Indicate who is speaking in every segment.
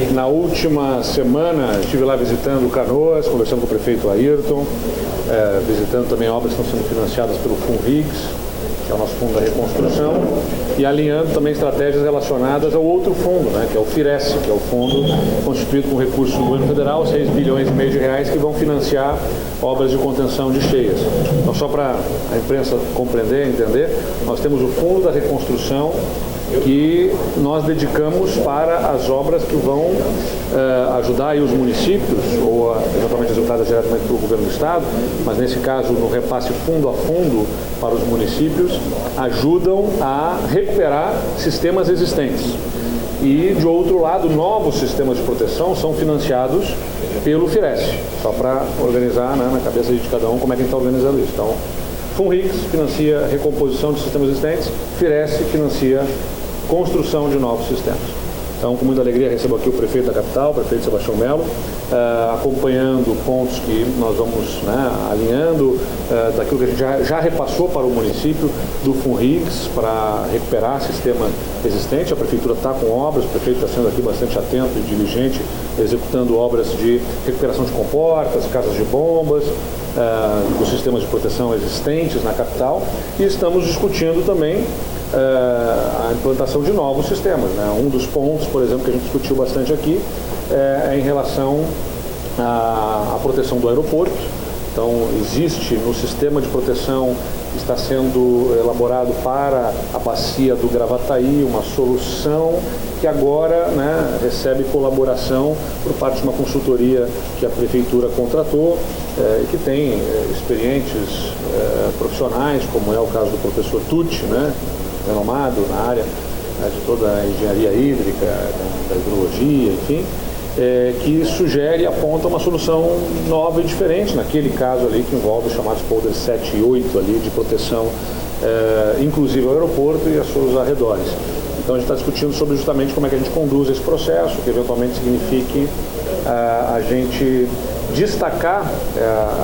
Speaker 1: Na última semana estive lá visitando Canoas, conversando com o prefeito Ayrton, visitando também obras que estão sendo financiadas pelo FUNRIGS, que é o nosso fundo da reconstrução, e alinhando também estratégias relacionadas ao outro fundo, né, que é o FIRES, que é o fundo constituído com recursos do governo federal, 6 bilhões e meio de reais, que vão financiar obras de contenção de cheias. Então, só para a imprensa compreender, entender, nós temos o fundo da reconstrução, que nós dedicamos para as obras que vão ajudar aí os municípios, ou eventualmente executadas diretamente pelo governo do estado, mas nesse caso no repasse fundo a fundo para os municípios, ajudam a recuperar sistemas existentes. E, de outro lado, novos sistemas de proteção são financiados pelo FIRES, só para organizar, né, na cabeça de cada um como é que a gente está organizando isso. Então, FUNRIGS financia recomposição de sistemas existentes, FIRES financia construção de novos sistemas. Então, com muita alegria, recebo aqui o prefeito da capital, o prefeito Sebastião Melo, acompanhando pontos que nós vamos, né, alinhando daquilo que a gente já repassou para o município do FUNRIGS para recuperar sistema existente. A prefeitura está com obras, o prefeito está sendo aqui bastante atento e diligente, executando obras de recuperação de comportas, casas de bombas, dos sistemas de proteção existentes na capital, e estamos discutindo também a implantação de novos sistemas, né? Um dos pontos, por exemplo, que a gente discutiu bastante aqui é em relação à proteção do aeroporto. Então, existe no sistema de proteção que está sendo elaborado para a bacia do Gravataí uma solução que agora, né, recebe colaboração por parte de uma consultoria que a prefeitura contratou, que tem experientes profissionais, como é o caso do professor Tucci, né, renomado na área de toda a engenharia hídrica, da hidrologia, enfim, que sugere e aponta uma solução nova e diferente, naquele caso ali que envolve os chamados polders 7 e 8 ali de proteção, inclusive ao aeroporto e aos seus arredores. Então a gente está discutindo sobre justamente como é que a gente conduz esse processo, que eventualmente signifique a gente destacar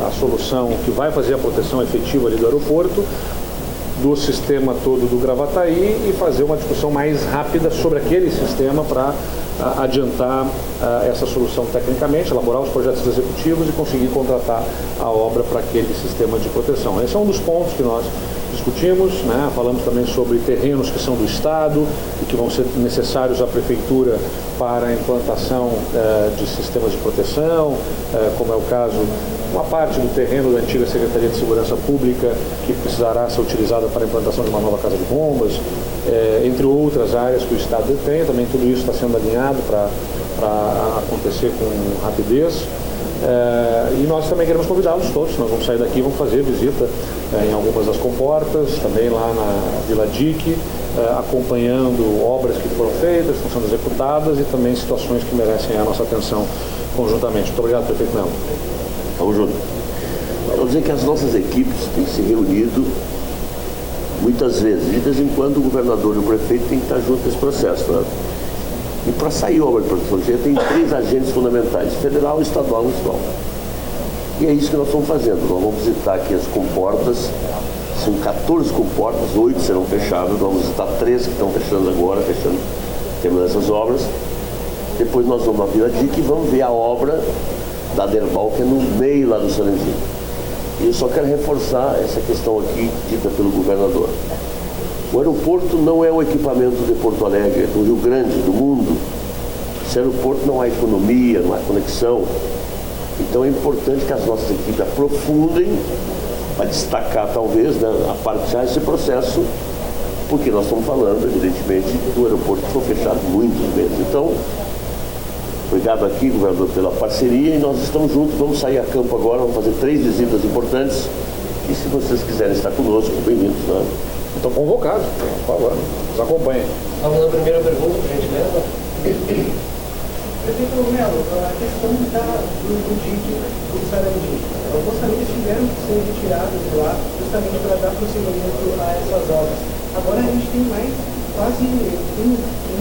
Speaker 1: a solução que vai fazer a proteção efetiva ali do aeroporto, do sistema todo do Gravataí, e fazer uma discussão mais rápida sobre aquele sistema para adiantar essa solução tecnicamente, elaborar os projetos executivos e conseguir contratar a obra para aquele sistema de proteção. Esse é um dos pontos que nós discutimos, né? Falamos também sobre terrenos que são do Estado e que vão ser necessários à Prefeitura para a implantação de sistemas de proteção, como é o caso, uma parte do terreno da antiga Secretaria de Segurança Pública que precisará ser utilizada para a implantação de uma nova casa de bombas, entre outras áreas que o Estado detém. Também tudo isso está sendo alinhado para acontecer com rapidez. E nós também queremos convidá-los todos. Nós vamos sair daqui e vamos fazer visita em algumas das comportas, também lá na Vila Dique, acompanhando obras que foram feitas, estão sendo executadas, e também situações que merecem a nossa atenção conjuntamente. Muito obrigado, prefeito Melo.
Speaker 2: Vamos junto. Vou dizer que as nossas equipes têm se reunido muitas vezes. De vez em quando o governador e o prefeito têm que estar juntos nesse processo, né? E para sair obra de proteção de cheia tem 3 agentes fundamentais: federal, estadual e municipal. E é isso que nós estamos fazendo. Nós vamos visitar aqui as comportas. São 14 comportas, 8 serão fechadas. Nós vamos visitar 3 que estão fechando agora, terminando essas obras. Depois nós vamos na Vila Dique e vamos ver a obra da Derbal, que é no meio lá do Salenzinho. E eu só quero reforçar essa questão aqui dita pelo governador. O aeroporto não é um equipamento de Porto Alegre, do Rio Grande, do mundo. Sem aeroporto não há economia, não há conexão. Então é importante que as nossas equipes aprofundem para destacar, talvez, né, a partir desse processo, porque nós estamos falando, evidentemente, do aeroporto que foi fechado muitos meses. Então, obrigado aqui, governador, pela parceria, e nós estamos juntos. Vamos sair a campo agora, vamos fazer 3 visitas importantes, e se vocês quiserem estar conosco, bem-vindos, né?
Speaker 1: Estão convocados, por favor, nos acompanhem.
Speaker 3: Vamos na primeira pergunta, por gentileza.
Speaker 4: Prefeito Melo, a questão do dique do Sarandi. Os orçamentos tiveram que ser retirados de lá justamente para dar prosseguimento a essas obras. Agora a gente tem mais quase 1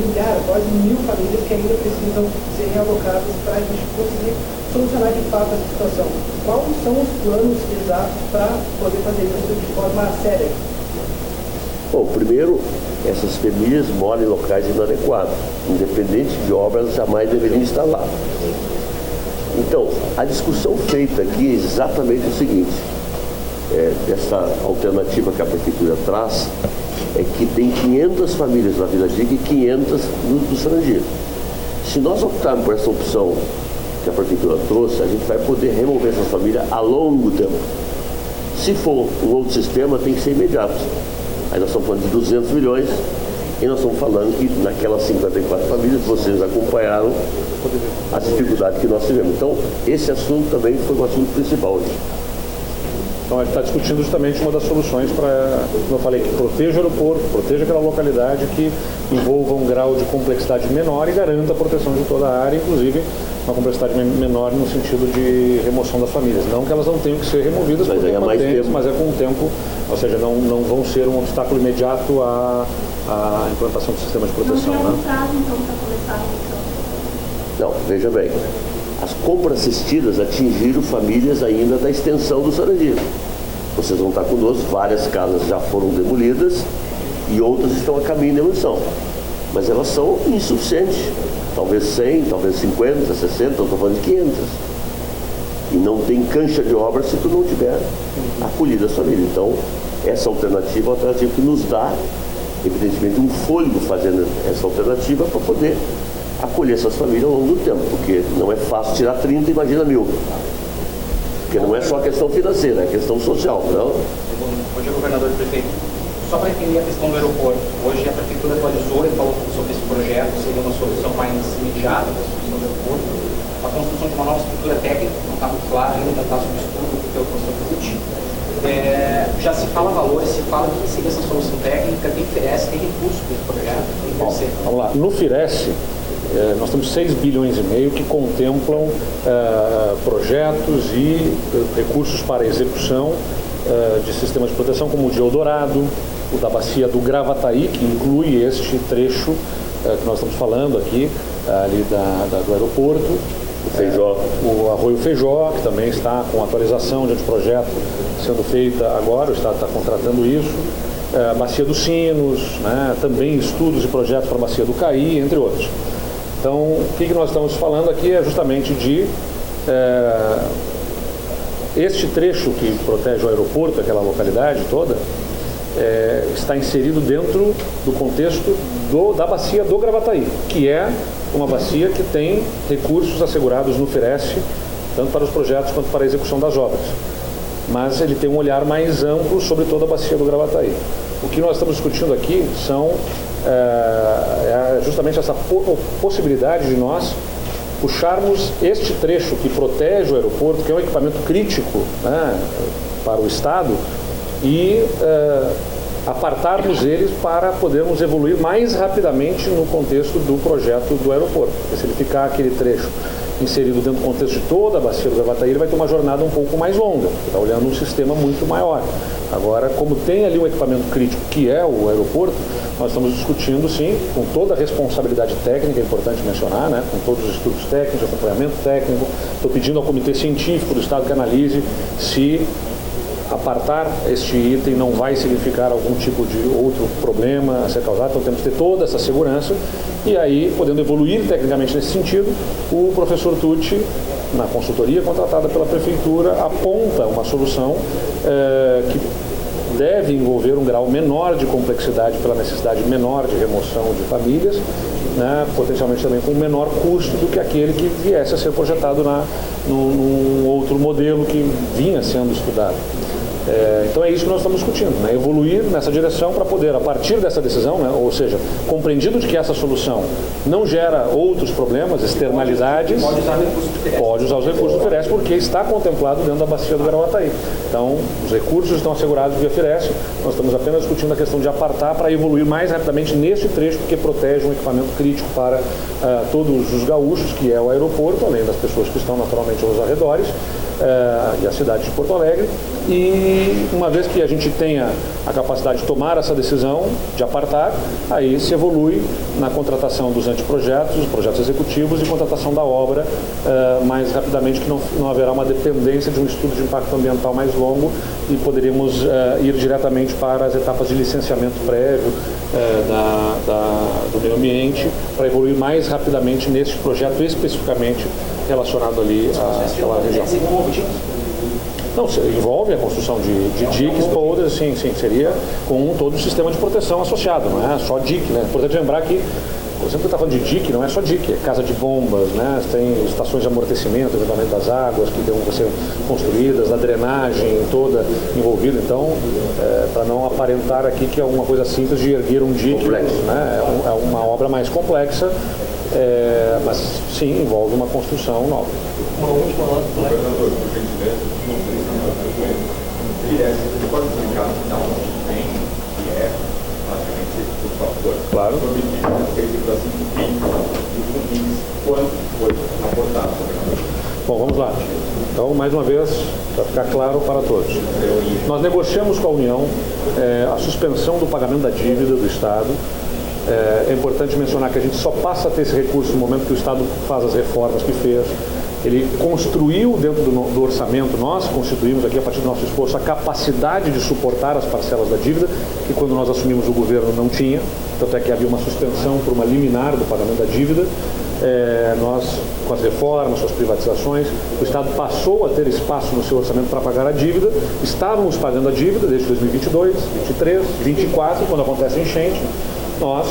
Speaker 4: milhar, quase 1.000 famílias que ainda precisam ser realocadas para a gente conseguir solucionar de fato essa situação. Quais são os planos exatos para poder fazer isso de forma séria?
Speaker 2: Bom, primeiro, essas famílias moram em locais inadequados. Independente de obra, elas jamais deveriam estar lá. Então, a discussão feita aqui é exatamente o seguinte, dessa alternativa que a Prefeitura traz, é que tem 500 famílias na Vila Diga e 500 do Sarandi. Se nós optarmos por essa opção que a Prefeitura trouxe, a gente vai poder remover essas famílias a longo tempo. Se for um outro sistema, tem que ser imediato. Aí nós estamos falando de 200 milhões e nós estamos falando que naquelas 54 famílias vocês acompanharam as dificuldades que nós tivemos. Então, esse assunto também foi o assunto principal hoje.
Speaker 1: Então, a gente está discutindo justamente uma das soluções para, como eu falei, que proteja o aeroporto, proteja aquela localidade, que envolva um grau de complexidade menor e garanta a proteção de toda a área, inclusive uma complexidade menor no sentido de remoção das famílias. Não que elas não tenham que ser removidas,
Speaker 2: mas
Speaker 1: porque
Speaker 2: mantém,
Speaker 1: mas é com o tempo, ou seja, não vão ser um obstáculo imediato à implantação do sistema de proteção.
Speaker 5: Não tem
Speaker 1: né?
Speaker 5: um prazo, então, para começar a missão?
Speaker 2: Não, veja bem, as compras assistidas atingiram famílias ainda da extensão do Sarandi. Vocês vão estar conosco, várias casas já foram demolidas e outras estão a caminho de demolição. Mas elas são insuficientes. Talvez 100, talvez 50, 60, eu estou falando de 500. E não tem cancha de obra se tu não tiver acolhido as famílias. Então, essa alternativa é uma alternativa que nos dá, evidentemente, um fôlego fazendo essa alternativa para poder acolher essas famílias ao longo do tempo, porque não é fácil tirar 30, imagina 1000. Porque não é só a questão financeira, é a questão social, não?
Speaker 6: Bom dia, governador e prefeito. Só para entender a questão do aeroporto, hoje a Prefeitura atualizou e falou sobre esse projeto, seria uma solução mais imediata da solução do aeroporto. A construção de uma nova estrutura técnica, não está muito claro ainda, está sob estudo pelo professor Pucci. Já se fala valores, se fala o que seria essa solução técnica, quem oferece, tem recurso para esse projeto.
Speaker 1: Vamos lá, no Firesc, nós temos 6 bilhões e meio que contemplam projetos e recursos para execução de sistemas de proteção, como o de Eldorado, o da bacia do Gravataí, que inclui este trecho que nós estamos falando aqui, ali do aeroporto, o Arroio Feijó, que também está com atualização de projeto sendo feita agora, o Estado está contratando isso, a bacia dos Sinos, né, também estudos e projetos para a bacia do Caí, entre outros. Então, o que nós estamos falando aqui é justamente de este trecho que protege o aeroporto, aquela localidade toda, está inserido dentro do contexto da bacia do Gravataí, que é uma bacia que tem recursos assegurados no Firesc, tanto para os projetos quanto para a execução das obras. Mas ele tem um olhar mais amplo sobre toda a bacia do Gravataí. O que nós estamos discutindo aqui são justamente essa possibilidade de nós puxarmos este trecho que protege o aeroporto, que é um equipamento crítico, né, para o Estado, e apartarmos eles para podermos evoluir mais rapidamente no contexto do projeto do aeroporto. Porque se ele ficar aquele trecho inserido dentro do contexto de toda a bacia do Gravataí, ele vai ter uma jornada um pouco mais longa, está olhando um sistema muito maior. Agora, como tem ali um equipamento crítico que é o aeroporto, nós estamos discutindo, sim, com toda a responsabilidade técnica, é importante mencionar, né, com todos os estudos técnicos, acompanhamento técnico. Estou pedindo ao Comitê Científico do Estado que analise se apartar este item não vai significar algum tipo de outro problema a ser causado. Então temos que ter toda essa segurança e aí, podendo evoluir tecnicamente nesse sentido, o professor Tucci, na consultoria contratada pela Prefeitura, aponta uma solução que deve envolver um grau menor de complexidade pela necessidade menor de remoção de famílias, né, potencialmente também com menor custo do que aquele que viesse a ser projetado num outro modelo que vinha sendo estudado. Então é isso que nós estamos discutindo, né? Evoluir nessa direção para poder, a partir dessa decisão, né, ou seja, compreendido de que essa solução não gera outros problemas, externalidades, pode usar os recursos do Firesc, porque está contemplado dentro da bacia do Gravataí. Então, os recursos estão assegurados via Firesc, nós estamos apenas discutindo a questão de apartar para evoluir mais rapidamente neste trecho, porque protege um equipamento crítico para todos os gaúchos, que é o aeroporto, além das pessoas que estão naturalmente aos arredores, e a cidade de Porto Alegre. E uma vez que a gente tenha a capacidade de tomar essa decisão, de apartar, aí se evolui na contratação dos anteprojetos, dos projetos executivos e contratação da obra mais rapidamente, que não haverá uma dependência de um estudo de impacto ambiental mais longo e poderíamos ir diretamente para as etapas de licenciamento prévio do meio ambiente para evoluir mais rapidamente neste projeto especificamente relacionado ali àquela região. Não, envolve a construção de diques, polders, sim, seria com todo o sistema de proteção associado, não é só dique, né? É importante lembrar que, sempre que está falando de dique, não é só dique, é casa de bombas, né? Tem estações de amortecimento, levantamento das águas que devem ser construídas, a drenagem toda envolvida, então, para não aparentar aqui que é uma coisa simples de erguer um dique, né? É uma obra mais complexa, mas sim, envolve uma construção nova.
Speaker 3: Uma última nota,
Speaker 7: governador, por gentileza, não sei se você pode explicar da onde vem, que é basicamente o fator,
Speaker 1: claro,
Speaker 7: sobre a recuperação do PIB dos fundos, quanto foi aportado?
Speaker 1: Bom, vamos lá. Então, mais uma vez, para ficar claro para todos. Nós negociamos com a União a suspensão do pagamento da dívida do Estado. É importante mencionar que a gente só passa a ter esse recurso no momento que o Estado faz as reformas que fez. Ele construiu dentro do orçamento, nós constituímos aqui a partir do nosso esforço a capacidade de suportar as parcelas da dívida, que quando nós assumimos o governo não tinha, tanto é que havia uma suspensão por uma liminar do pagamento da dívida. Nós, com as reformas, com as privatizações, o Estado passou a ter espaço no seu orçamento para pagar a dívida. Estávamos pagando a dívida desde 2022, 2023, 2024, quando acontece a enchente. Nós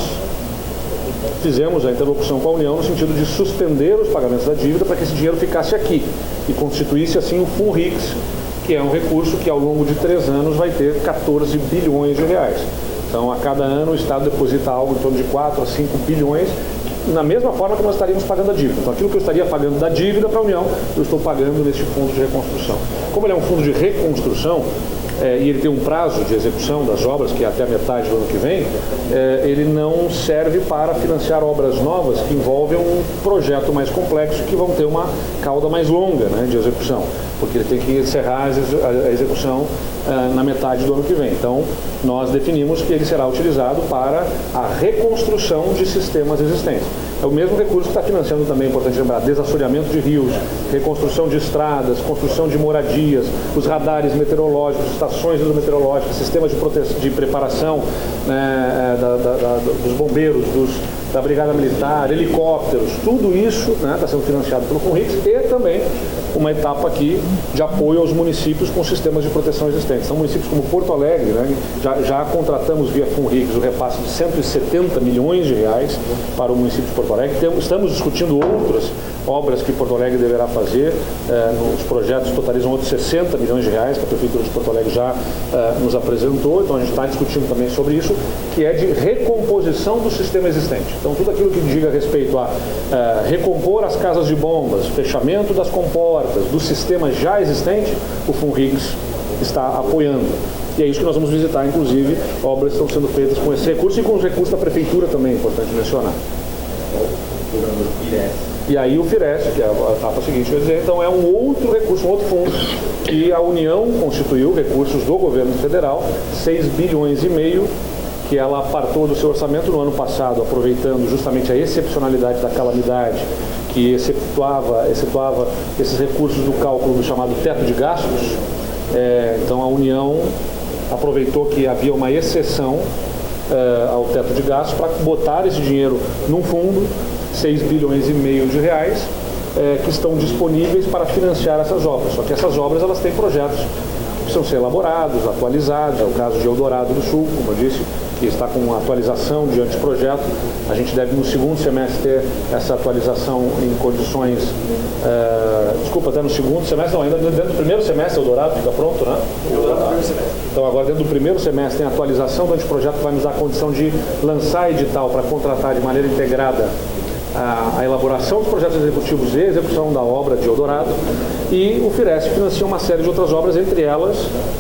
Speaker 1: fizemos a interlocução com a União no sentido de suspender os pagamentos da dívida para que esse dinheiro ficasse aqui e constituísse assim o FUNRICS, que é um recurso que ao longo de 3 anos vai ter 14 bilhões de reais. Então, a cada ano o Estado deposita algo em torno de 4 a 5 bilhões, na mesma forma que nós estaríamos pagando a dívida. Então, aquilo que eu estaria pagando da dívida para a União, eu estou pagando neste fundo de reconstrução. Como ele é um fundo de reconstrução, e ele tem um prazo de execução das obras, que é até a metade do ano que vem, ele não serve para financiar obras novas que envolvem um projeto mais complexo, que vão ter uma cauda mais longa, né, de execução, porque ele tem que encerrar a execução na metade do ano que vem. Então, nós definimos que ele será utilizado para a reconstrução de sistemas existentes. É o mesmo recurso que está financiando também, é importante lembrar, desassoreamento de rios, reconstrução de estradas, construção de moradias, os radares meteorológicos, estações hidrometeorológicas, sistemas de preparação, né, dos bombeiros, da Brigada Militar, helicópteros, tudo isso está sendo financiado pelo FUNRICS e também uma etapa aqui de apoio aos municípios com sistemas de proteção existentes. São municípios como Porto Alegre, né, já contratamos via FUNRICS o repasse de 170 milhões de reais para o município de Porto Alegre. Estamos discutindo outras obras que Porto Alegre deverá fazer. Os projetos totalizam outros 60 milhões de reais que a Prefeitura de Porto Alegre já nos apresentou. Então a gente está discutindo também sobre isso, que é de recomposição do sistema existente. Então tudo aquilo que diga respeito a recompor as casas de bombas, fechamento das comportas, do sistema já existente, o FUNRICS está apoiando. E é isso que nós vamos visitar, inclusive, obras que estão sendo feitas com esse recurso e com os recursos da Prefeitura também, é importante mencionar. E aí o FIRES, que é a etapa seguinte, quer dizer, então é um outro recurso, um outro fundo que a União constituiu, recursos do governo federal, 6 bilhões e meio, que ela apartou do seu orçamento no ano passado, aproveitando justamente a excepcionalidade da calamidade, que excetuava esses recursos do cálculo do chamado teto de gastos. Então a União aproveitou que havia uma exceção ao teto de gastos para botar esse dinheiro num fundo, 6 bilhões e meio de reais, que estão disponíveis para financiar essas obras. Só que essas obras elas têm projetos que precisam ser elaborados, atualizados. É o caso de Eldorado do Sul, como eu disse, que está com uma atualização de anteprojeto. A gente deve no segundo semestre ter essa atualização em condições, até no segundo semestre, não, ainda dentro do primeiro semestre Eldorado fica pronto, né? Então agora dentro do primeiro semestre tem a atualização do anteprojeto que vai nos dar a condição de lançar edital para contratar de maneira integrada a elaboração dos projetos executivos e a execução da obra de Eldorado, e o FIRES financia uma série de outras obras, entre elas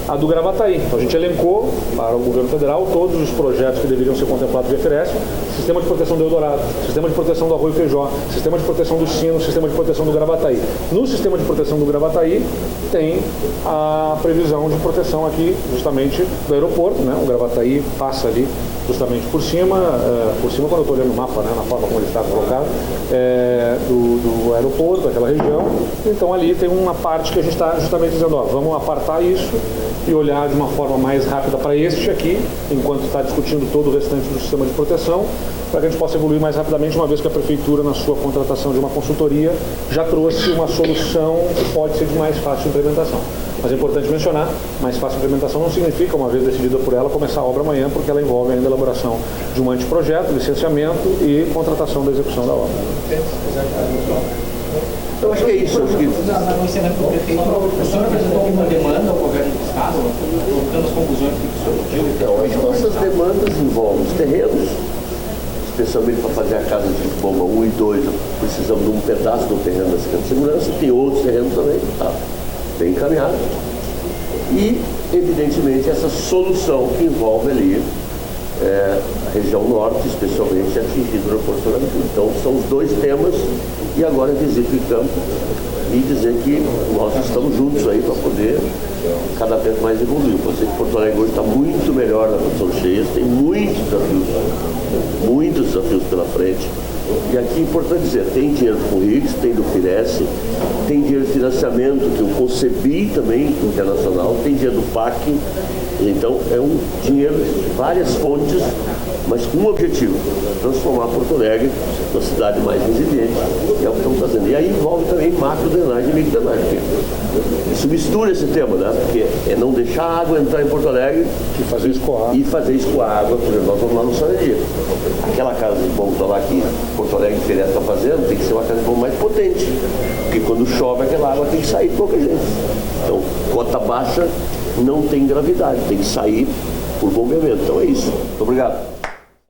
Speaker 1: a do Gravataí. Então a gente elencou para o governo federal todos os projetos que deveriam ser contemplados via FIRES, sistema de proteção do Eldorado, sistema de proteção do Arroio Feijó, sistema de proteção do Sino, sistema de proteção do Gravataí. No sistema de proteção do Gravataí tem a previsão de proteção aqui justamente do aeroporto, né? O Gravataí passa ali justamente por cima quando eu estou olhando o mapa, né, na forma como ele está colocado, do aeroporto, daquela região. Então ali tem uma parte que a gente está justamente dizendo, ó, vamos apartar isso e olhar de uma forma mais rápida para este aqui, enquanto está discutindo todo o restante do sistema de proteção, para que a gente possa evoluir mais rapidamente, uma vez que a Prefeitura, na sua contratação de uma consultoria, já trouxe uma solução que pode ser de mais fácil implementação. Mas é importante mencionar, mais fácil implementação não significa, uma vez decidida por ela, começar a obra amanhã, porque ela envolve ainda a elaboração de um anteprojeto, licenciamento e contratação da execução da obra.
Speaker 2: Eu acho que é isso. Acho que...
Speaker 6: No encerramento do prefeito, o senhor apresentou alguma demanda ao governo do Estado, colocando as conclusões que o senhor pediu?
Speaker 2: Então, as nossas demandas envolvem os terrenos, especialmente para fazer a casa de bomba 1 e 2, precisamos de um pedaço do terreno da Secretaria de Segurança, tem outros terrenos também, tá bem encaminhado. E, evidentemente, essa solução que envolve ali a região norte, especialmente atingida no aeroporto Sul. Então, são os dois temas, e agora eu visito em campo e dizer que nós estamos juntos aí para poder cada vez mais evoluir. Eu sei que Porto Alegre hoje está muito melhor na condição cheia, tem muitos desafios pela frente. E aqui é importante dizer, tem dinheiro do FUNRIGS, tem do FIRES, tem dinheiro de financiamento que eu concebi também internacional, tem dinheiro do PAC. Então é um dinheiro de várias fontes, mas com um objetivo, transformar Porto Alegre numa cidade mais resiliente, que é o que estamos fazendo. E aí envolve também macro drenagem e micro drenagem. Isso mistura esse tema, né? Porque é não deixar a água entrar em Porto Alegre
Speaker 1: e fazer escoar.
Speaker 2: E fazer escoar a água, por exemplo, nós vamos lá no Sanedia. Aquela casa de bomba lá que Porto Alegre Ferreira está fazendo, tem que ser uma casa de bomba mais potente. Porque quando chove aquela água tem que sair de qualquer jeito. Então, cota baixa não tem gravidade, tem que sair por bombeamento. Então é isso. Muito obrigado.